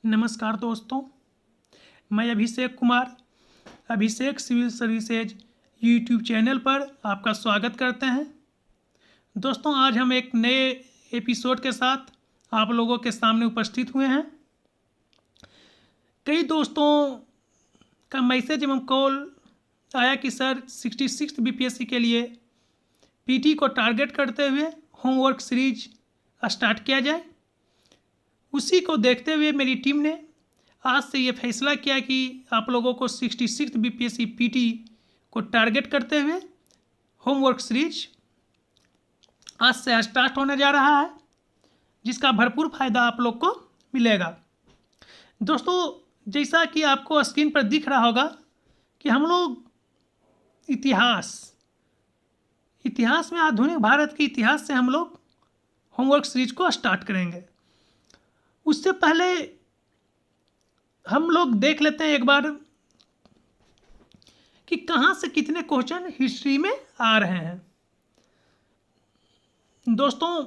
नमस्कार दोस्तों, मैं Abhishek Kumar Abhishek civil services YouTube channel पर आपका स्वागत करते हैं। दोस्तों, आज हम एक नए एपिसोड के साथ आप लोगों के सामने उपस्थित हुए हैं। कई दोस्तों का मैसेज एवं कॉल आया कि सर 66 बीपीएससी के लिए पीटी को टारगेट करते हुए होमवर्क सीरीज स्टार्ट किया जाए। उसी को देखते हुए मेरी टीम ने आज से ये फैसला किया कि आप लोगों को 66 बीपीएससी पीटी को टारगेट करते हुए होमवर्क सीरीज आज से स्टार्ट होने जा रहा है, जिसका भरपूर फायदा आप लोग को मिलेगा। दोस्तों, जैसा कि आपको स्क्रीन पर दिख रहा होगा कि हम लोग इतिहास में आधुनिक भारत के इतिहास से हम लोग होमवर्क सीरीज को स्टार्ट करेंगे। उससे पहले हम लोग देख लेते हैं एक बार कि कहाँ से कितने क्वेश्चन हिस्ट्री में आ रहे हैं। दोस्तों,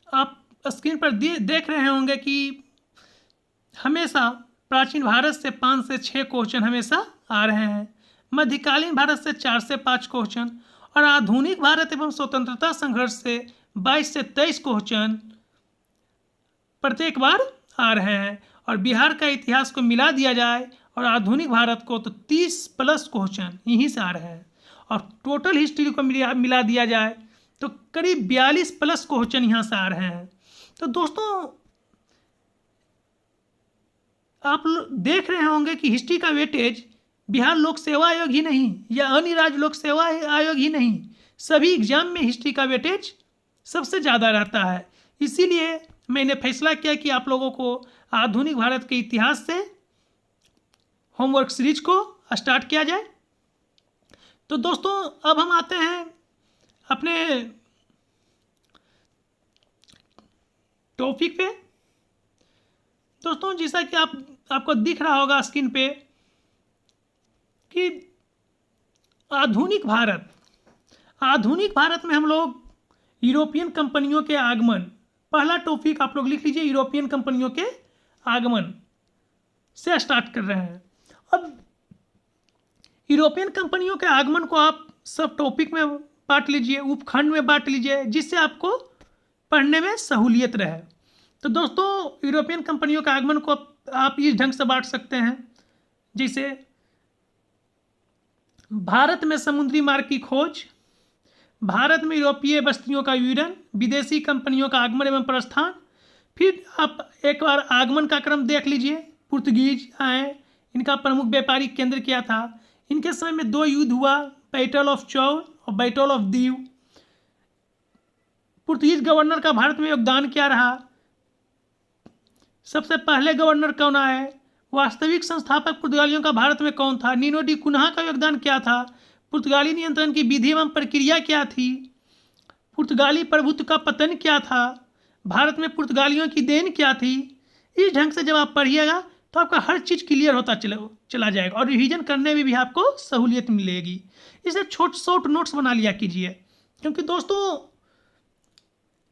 आप स्क्रीन पर देख रहे होंगे कि हमेशा प्राचीन भारत से 5 से 6 क्वेश्चन हमेशा आ रहे हैं, मध्यकालीन भारत से 4 से 5 क्वेश्चन और आधुनिक भारत एवं स्वतंत्रता संघर्ष से 22 से 23 क्वेश्चन प्रत्येक बार आ रहे हैं। और बिहार का इतिहास को मिला दिया जाए और आधुनिक भारत को तो 30 प्लस क्वेश्चन यहीं से आ रहे हैं। और टोटल हिस्ट्री को मिला दिया जाए तो करीब 42 प्लस क्वेश्चन यहाँ से आ रहे हैं। तो दोस्तों, आप देख रहे होंगे कि हिस्ट्री का वेटेज बिहार लोक सेवा आयोग ही नहीं या अन्य राज्य लोक सेवा आयोग ही नहीं, सभी एग्जाम में हिस्ट्री का वेटेज सबसे ज़्यादा रहता है। इसीलिए मैंने फैसला किया कि आप लोगों को आधुनिक भारत के इतिहास से होमवर्क सीरीज को स्टार्ट किया जाए। तो दोस्तों, अब हम आते हैं अपने टॉपिक पे। दोस्तों, जैसा कि आपको दिख रहा होगा स्क्रीन पे कि आधुनिक भारत में हम लोग यूरोपियन कंपनियों के आगमन, पहला टॉपिक आप लोग लिख लीजिए, यूरोपियन कंपनियों के आगमन से स्टार्ट कर रहे हैं। अब यूरोपियन कंपनियों के आगमन को आप सब टॉपिक में बांट लीजिए, उपखंड में बांट लीजिए, जिससे आपको पढ़ने में सहूलियत रहे। तो दोस्तों, यूरोपियन कंपनियों के आगमन को आप इस ढंग से बांट सकते हैं, जैसे भारत में समुद्री मार्ग की खोज, भारत में यूरोपीय बस्तियों का विवरण, विदेशी कंपनियों का आगमन एवं प्रस्थान। फिर आप एक बार आगमन का क्रम देख लीजिए। पुर्तगीज आए, इनका प्रमुख व्यापारिक केंद्र क्या था, इनके समय में 2 युद्ध हुआ, बैटल ऑफ चौल और battle of Diu. Portuguese governor का भारत में योगदान क्या रहा, सबसे पहले गवर्नर कौन आए, वास्तविक संस्थापक पुर्तगालियों का भारत में कौन था, नीनो डी कुन्हा का योगदान क्या था, पुर्तगाली नियंत्रण की विधि एवं प्रक्रिया क्या थी, पुर्तगाली प्रभुत्व का पतन क्या था, भारत में पुर्तगालियों की देन क्या थी। इस ढंग से जब आप पढ़िएगा तो आपका हर चीज़ क्लियर होता चला जाएगा और रिवीजन करने में भी आपको सहूलियत मिलेगी। इसे शॉर्ट नोट्स बना लिया कीजिए, क्योंकि दोस्तों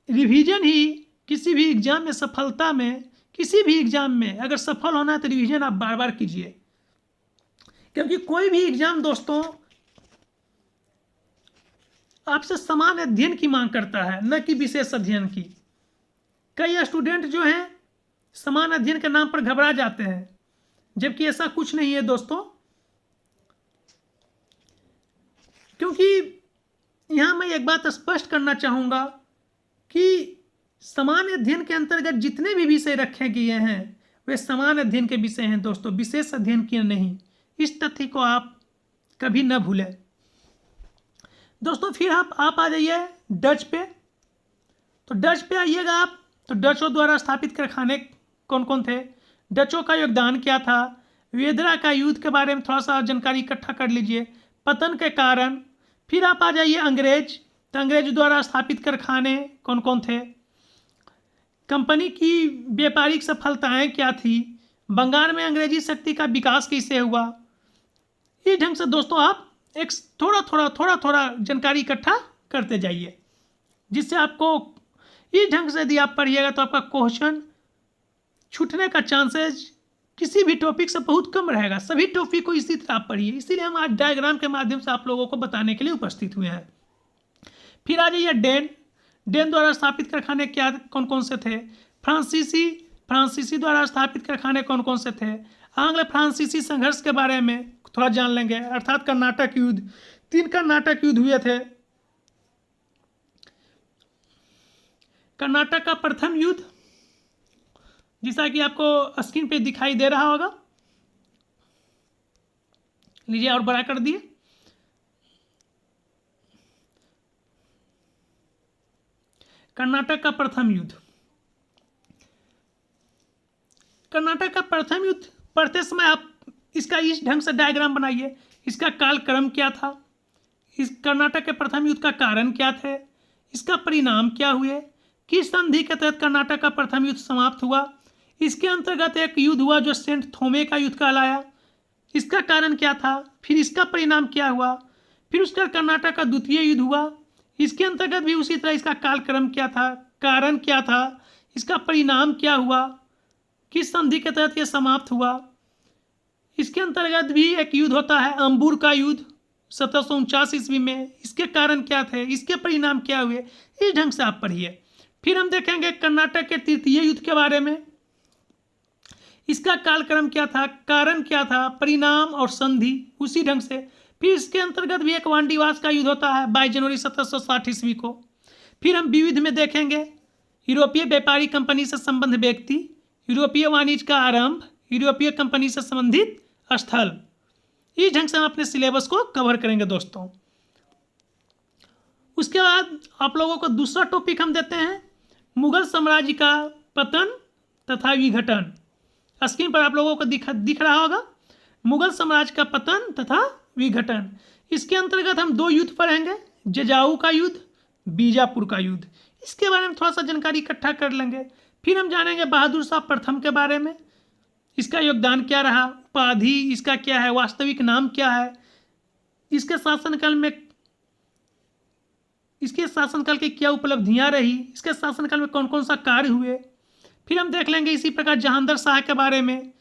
रिवीजन ही किसी भी एग्जाम में सफलता में, किसी भी एग्जाम में अगर सफल होना है तो रिवीजन आप बार बार कीजिए, क्योंकि कोई भी एग्जाम दोस्तों आपसे समान अध्ययन की मांग करता है, न कि विशेष अध्ययन की। कई स्टूडेंट जो हैं समान अध्ययन के नाम पर घबरा जाते हैं, जबकि ऐसा कुछ नहीं है दोस्तों। क्योंकि यहाँ मैं एक बात स्पष्ट करना चाहूँगा कि समान अध्ययन के अंतर्गत जितने भी विषय रखे गए हैं वे समान अध्ययन के विषय हैं दोस्तों, विशेष अध्ययन के नहीं। इस तथ्य को आप कभी न भूलें दोस्तों। फिर आप आ जाइए डच पे। तो डच पे आइएगा आप, तो डचों द्वारा स्थापित कारखाने कौन कौन थे, डचों का योगदान क्या था, वेदरा का युद्ध के बारे में थोड़ा सा जानकारी इकट्ठा कर लीजिए, पतन के कारण। फिर आप आ जाइए अंग्रेज, तो अंग्रेज द्वारा स्थापित कारखाने कौन कौन थे, कंपनी की व्यापारिक सफलताएं क्या थी, बंगाल में अंग्रेजी शक्ति का विकास कैसे हुआ। इस ढंग से दोस्तों आप एक थोड़ा जानकारी इकट्ठा करते जाइए, जिससे आपको इस ढंग से यदि आप पढ़िएगा तो आपका क्वेश्चन छूटने का चांसेस किसी भी टॉपिक से बहुत कम रहेगा। सभी टॉपिक को इसी तरह आप पढ़िए, इसीलिए हम आज डायग्राम के माध्यम से आप लोगों को बताने के लिए उपस्थित हुए हैं। फिर आ जाइए डेन। डेन द्वारा स्थापित कारखाने क्या कौन कौन से थे? फ्रांसीसी द्वारा स्थापित कारखाने कौन कौन से थे? आंग्ल फ्रांसीसी संघर्ष के बारे में थोड़ा जान लेंगे, अर्थात कर्नाटक युद्ध। 3 कर्नाटक युद्ध हुए थे। कर्नाटक का प्रथम युद्ध, जैसा कि आपको स्क्रीन पे दिखाई दे रहा होगा, लीजिए और बड़ा कर दिए। कर्नाटक का प्रथम युद्ध। कर्नाटक का प्रथम युद्ध पढ़ते समय आप इसका इस ढंग से डायग्राम बनाइए। इसका कालक्रम क्या था, इस कर्नाटक के प्रथम युद्ध का कारण क्या थे, इसका परिणाम क्या हुए, किस संधि के तहत कर्नाटक का प्रथम युद्ध समाप्त हुआ, इसके अंतर्गत एक युद्ध हुआ जो सेंट थोमे का युद्ध कहलाया, इसका कारण क्या था, फिर इसका परिणाम क्या हुआ, फिर उसका कर्नाटक का द्वितीय युद्ध हुआ, इसके अंतर्गत भी उसी तरह इसका कालक्रम क्या था, कारण क्या था, इसका परिणाम क्या हुआ, किस संधि के तहत यह समाप्त हुआ। इसके अंतर्गत भी एक युद्ध होता है अंबुर का युद्ध 1749 ईस्वी में, इसके कारण क्या थे, इसके परिणाम क्या हुए, इस ढंग से आप पढ़िए। फिर हम देखेंगे कर्नाटक के तृतीय युद्ध के बारे में, इसका कालक्रम क्या था, कारण क्या था, परिणाम और संधि उसी ढंग से। फिर इसके अंतर्गत भी एक वांडीवास का युद्ध होता है 22 जनवरी 1760 ईस्वी को। फिर हम विविध में देखेंगे यूरोपीय व्यापारी कंपनी से संबंध व्यक्ति, यूरोपीय वाणिज्य का आरंभ, यूरोपीय कंपनी से संबंधित स्थल। इस ढंग से हम अपने सिलेबस को कवर करेंगे दोस्तों। उसके बाद आप लोगों को दूसरा टॉपिक हम देते हैं मुगल साम्राज्य का पतन तथा विघटन। स्क्रीन पर आप लोगों को दिख रहा होगा मुगल साम्राज्य का पतन तथा विघटन। इसके अंतर्गत हम 2 युद्ध पढ़ेंगे, जजाऊ का युद्ध, बीजापुर का युद्ध। इसके बारे में थोड़ा सा जानकारी इकट्ठा कर लेंगे। फिर हम जानेंगे बहादुर शाह प्रथम के बारे में, इसका योगदान क्या रहा, उपाधि इसका क्या है, वास्तविक नाम क्या है, इसके शासनकाल की क्या उपलब्धियां रही, इसके शासनकाल में कौन कौन सा कार्य हुए। फिर हम देख लेंगे इसी प्रकार जहांगीर शाह के बारे में,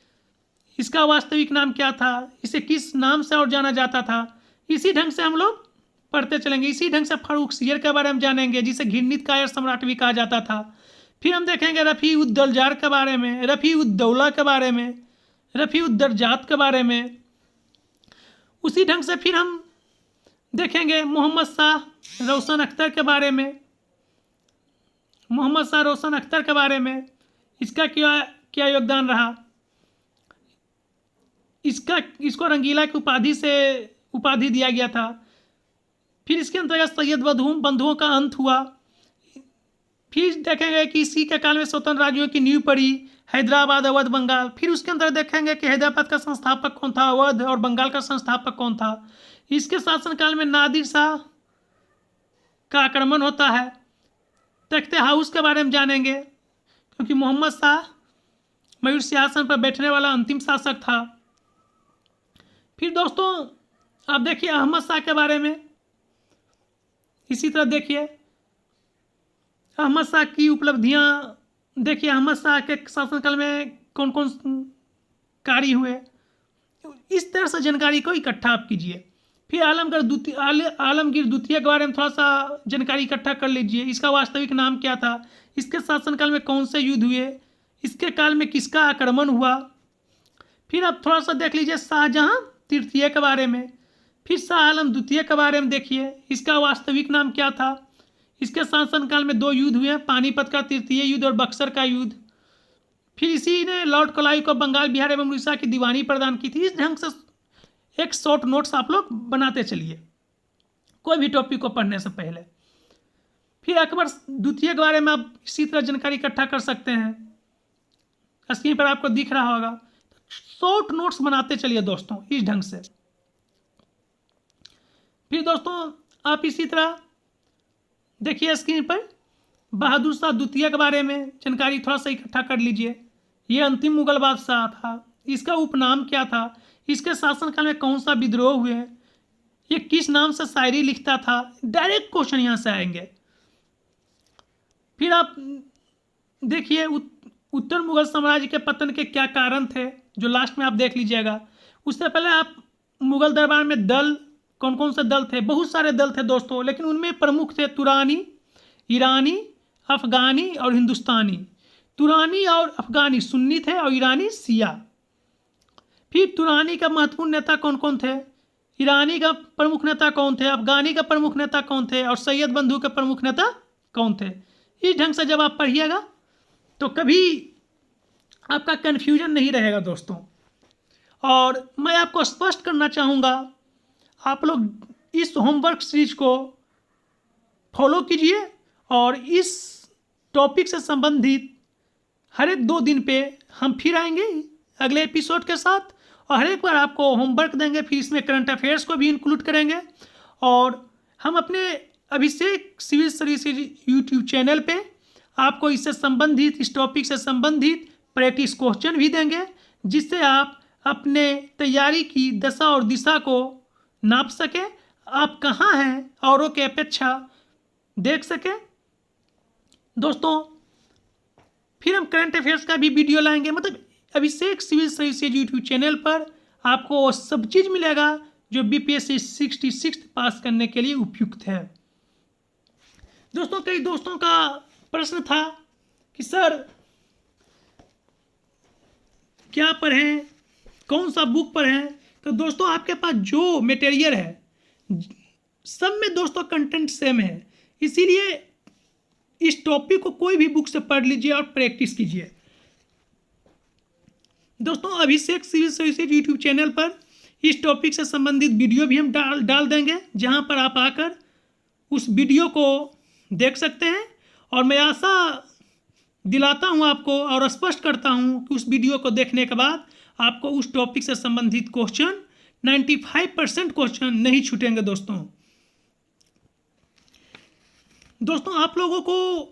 इसका वास्तविक नाम क्या था, इसे किस नाम से और जाना जाता था। इसी ढंग से हम लोग पढ़ते चलेंगे। इसी ढंग से फारुखसियर के बारे में जानेंगे, जिसे घिरनीत कायर सम्राट भी कहा जाता था। फिर हम देखेंगे रफ़ी उद दलजार के बारे में, रफ़ी उद दौला के बारे में, रफ़ी उद दरजात के बारे में। उसी ढंग से फिर हम देखेंगे मोहम्मद शाह रोशन अख्तर के बारे में, मोहम्मद शाह रोशन अख्तर के बारे में, इसका क्या योगदान रहा, इसको रंगीला की उपाधि दिया गया था। फिर इसके अंतर्गत सैयद बंधुओं का अंत हुआ। फिर देखेंगे कि इसी के काल में स्वतंत्र राज्यों की नींव पड़ी, हैदराबाद, अवध, बंगाल। फिर उसके अंदर देखेंगे कि हैदराबाद का संस्थापक कौन था, अवध और बंगाल का संस्थापक कौन था। इसके शासनकाल में नादिर शाह का आक्रमण होता है। तख्ते हाउस के बारे में जानेंगे, क्योंकि मोहम्मद शाह मयूर सिंहासन पर बैठने वाला अंतिम शासक था। फिर दोस्तों आप देखिए अहमद शाह के बारे में, इसी तरह देखिए अहमद शाह की उपलब्धियां देखिए, अहमद शाह के शासनकाल में कौन कौन कार्य हुए। इस तरह से जानकारी को इकट्ठा आप कीजिए। फिर आलमगीर द्वितीय के बारे में थोड़ा सा जानकारी इकट्ठा कर लीजिए। इसका वास्तविक नाम क्या था, इसके शासनकाल में कौन से युद्ध हुए, इसके काल में किसका आक्रमण हुआ। फिर आप थोड़ा सा देख लीजिए शाहजहां तृतीय के बारे में। फिर शाह आलम द्वितीय के बारे में देखिए, इसका वास्तविक नाम क्या था। इसके शासनकाल में 2 युद्ध हुए, पानीपत का तृतीय युद्ध और बक्सर का युद्ध। फिर इसी ने लॉर्ड कलाई को बंगाल, बिहार एवं उड़ीसा की दीवानी प्रदान की थी। इस ढंग से एक शॉर्ट नोट्स आप लोग बनाते चलिए कोई भी टॉपिक को पढ़ने से पहले। फिर अकबर द्वितीय के बारे में आप इसी तरह जानकारी इकट्ठा कर सकते हैं, स्क्रीन पर आपको दिख रहा होगा। शॉर्ट नोट्स बनाते चलिए दोस्तों इस ढंग से। फिर दोस्तों आप इसी तरह देखिए स्क्रीन पर बहादुर शाह द्वितीय के बारे में जानकारी थोड़ा सा इकट्ठा कर लीजिए। ये अंतिम मुगल बादशाह था, इसका उपनाम क्या था, इसके शासनकाल में कौन सा विद्रोह हुए, ये किस नाम से शायरी लिखता था। डायरेक्ट क्वेश्चन यहाँ से आएंगे। फिर आप देखिए उत्तर मुगल साम्राज्य के पतन के क्या कारण थे, जो लास्ट में आप देख लीजिएगा। उससे पहले आप मुगल दरबार में दल, कौन कौन से दल थे, बहुत सारे दल थे दोस्तों, लेकिन उनमें प्रमुख थे तुरानी, ईरानी, अफगानी और हिंदुस्तानी। तुरानी और अफगानी सुन्नी थे और ईरानी शिया। फिर तुरानी का महत्वपूर्ण नेता कौन कौन थे, ईरानी का प्रमुख नेता कौन थे, अफगानी का प्रमुख नेता कौन थे और सैयद बंधु के प्रमुख नेता कौन थे। इस ढंग से जब आप पढ़िएगा तो कभी आपका कन्फ्यूजन नहीं रहेगा दोस्तों। और मैं आपको स्पष्ट करना चाहूँगा, आप लोग इस होमवर्क सीरीज को फॉलो कीजिए और इस टॉपिक से संबंधित हर एक 2 दिन पे हम फिर आएंगे अगले एपिसोड के साथ, और हर एक बार आपको होमवर्क देंगे, फिर इसमें करंट अफेयर्स को भी इंक्लूड करेंगे। और हम अपने अभिषेक सिविल सर्विसेज यूट्यूब चैनल पे आपको इससे संबंधित, इस टॉपिक से संबंधित प्रैक्टिस क्वेश्चन भी देंगे, जिससे आप अपने तैयारी की दशा और दिशा को नाप सकें, आप कहाँ हैं औरों के अपेक्षा देख सकें दोस्तों। फिर हम करंट अफेयर्स का भी वीडियो लाएंगे, मतलब अभिषेक सिविल सर्विसेज यूट्यूब चैनल पर आपको वो सब चीज़ मिलेगा जो BPSC 66 पास करने के लिए उपयुक्त है दोस्तों। कई दोस्तों का प्रश्न था कि सर क्या पढ़ें, कौन सा बुक पढ़ें। तो दोस्तों आपके पास जो मटेरियल है सब में दोस्तों कंटेंट सेम है, इसीलिए इस टॉपिक को कोई भी बुक से पढ़ लीजिए और प्रैक्टिस कीजिए दोस्तों। अभिषेक सिविल सर्विसेज यूट्यूब चैनल पर इस टॉपिक से संबंधित वीडियो भी हम डाल देंगे, जहां पर आप आकर उस वीडियो को देख सकते हैं। और मैं आशा दिलाता हूं आपको और स्पष्ट करता हूं कि उस वीडियो को देखने के बाद आपको उस टॉपिक से संबंधित क्वेश्चन 95% क्वेश्चन नहीं छूटेंगे दोस्तों। आप लोगों को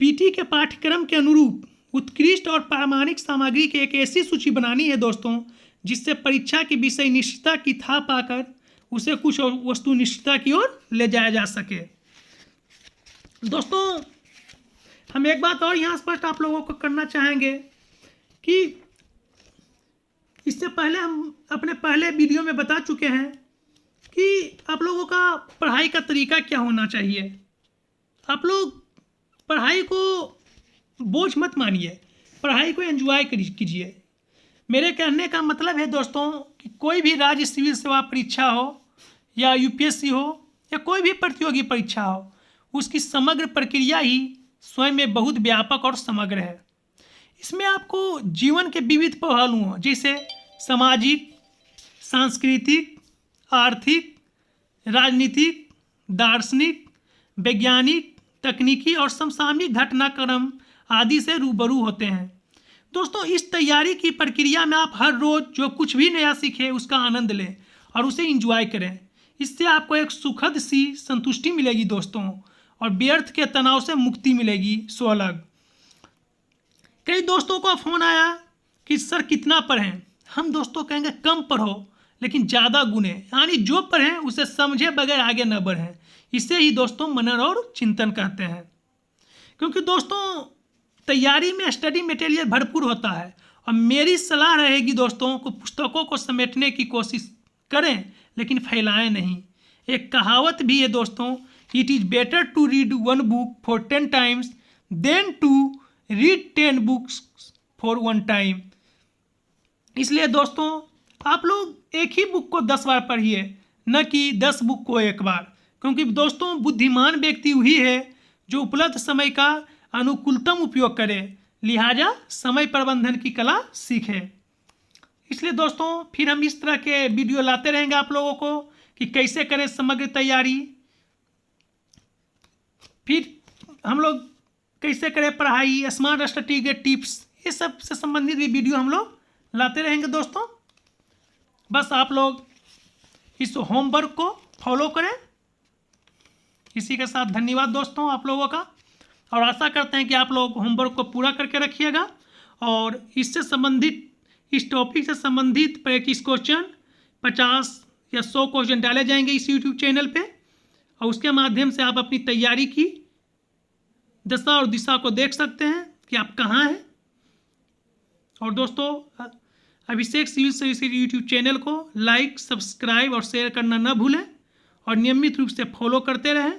पीटी के पाठ्यक्रम के अनुरूप उत्कृष्ट और प्रामाणिक सामग्री की एक ऐसी सूची बनानी है दोस्तों, जिससे परीक्षा की विषय निश्चितता की था पाकर उसे कुछ वस्तु निश्चितता की ओर ले जाया जा सके दोस्तों। हम एक बात और यहाँ स्पष्ट आप लोगों को करना चाहेंगे कि इससे पहले हम अपने पहले वीडियो में बता चुके हैं कि आप लोगों का पढ़ाई का तरीका क्या होना चाहिए। आप लोग पढ़ाई को बोझ मत मानिए, पढ़ाई को एंजॉय कीजिए। मेरे कहने का मतलब है दोस्तों कि कोई भी राज्य सिविल सेवा परीक्षा हो या UPSC हो या कोई भी प्रतियोगी परीक्षा हो, उसकी समग्र प्रक्रिया ही स्वयं में बहुत व्यापक और समग्र है। इसमें आपको जीवन के विविध पहलुओं जैसे सामाजिक, सांस्कृतिक, आर्थिक, राजनीतिक, दार्शनिक, वैज्ञानिक, तकनीकी और समसामयिक घटनाक्रम आदि से रूबरू होते हैं दोस्तों। इस तैयारी की प्रक्रिया में आप हर रोज़ जो कुछ भी नया सीखें उसका आनंद लें और उसे एंजॉय करें। इससे आपको एक सुखद सी संतुष्टि मिलेगी दोस्तों, और व्यर्थ के तनाव से मुक्ति मिलेगी स्वलग। कई दोस्तों को फ़ोन आया कि सर कितना पढ़ें। हम दोस्तों कहेंगे कम पढ़ो लेकिन ज़्यादा गुने, यानी जो पढ़ें उसे समझे बगैर आगे न बढ़ें। इसे ही दोस्तों मनन और चिंतन कहते हैं। क्योंकि दोस्तों तैयारी में स्टडी मटेरियल भरपूर होता है, और मेरी सलाह रहेगी दोस्तों को पुस्तकों को समेटने की कोशिश करें लेकिन फैलाएं नहीं। एक कहावत भी है दोस्तों, it is better to read 1 book for 10 times than to read 10 books for 1 time. इसलिए दोस्तों आप लोग एक ही बुक को 10 बार पढ़िए, न कि 10 बुक को एक बार। क्योंकि दोस्तों बुद्धिमान व्यक्ति वही है जो उपलब्ध समय का अनुकूलतम उपयोग करे, लिहाजा समय प्रबंधन की कला सीखे। इसलिए दोस्तों फिर हम इस तरह के वीडियो लाते रहेंगे आप लोगों को कि कैसे करें समग्र तैयारी, फिर हम लोग कैसे करें पढ़ाई, स्मार्ट स्टडी के टिप्स, ये सब से संबंधित भी वीडियो हम लोग लाते रहेंगे दोस्तों। बस आप लोग इस होमवर्क को फॉलो करें। इसी के साथ धन्यवाद दोस्तों आप लोगों का, और आशा करते हैं कि आप लोग होमवर्क को पूरा करके रखिएगा, और इससे संबंधित, इस टॉपिक से संबंधित प्रैक्टिस क्वेश्चन 50 या 100 क्वेश्चन डाले जाएंगे इस यूट्यूब चैनल पे, और उसके माध्यम से आप अपनी तैयारी की दशा और दिशा को देख सकते हैं कि आप कहाँ हैं। और दोस्तों, अभिषेक सिविल सर्विसेज यूट्यूब चैनल को लाइक, सब्सक्राइब और शेयर करना न भूलें और नियमित रूप से फॉलो करते रहें।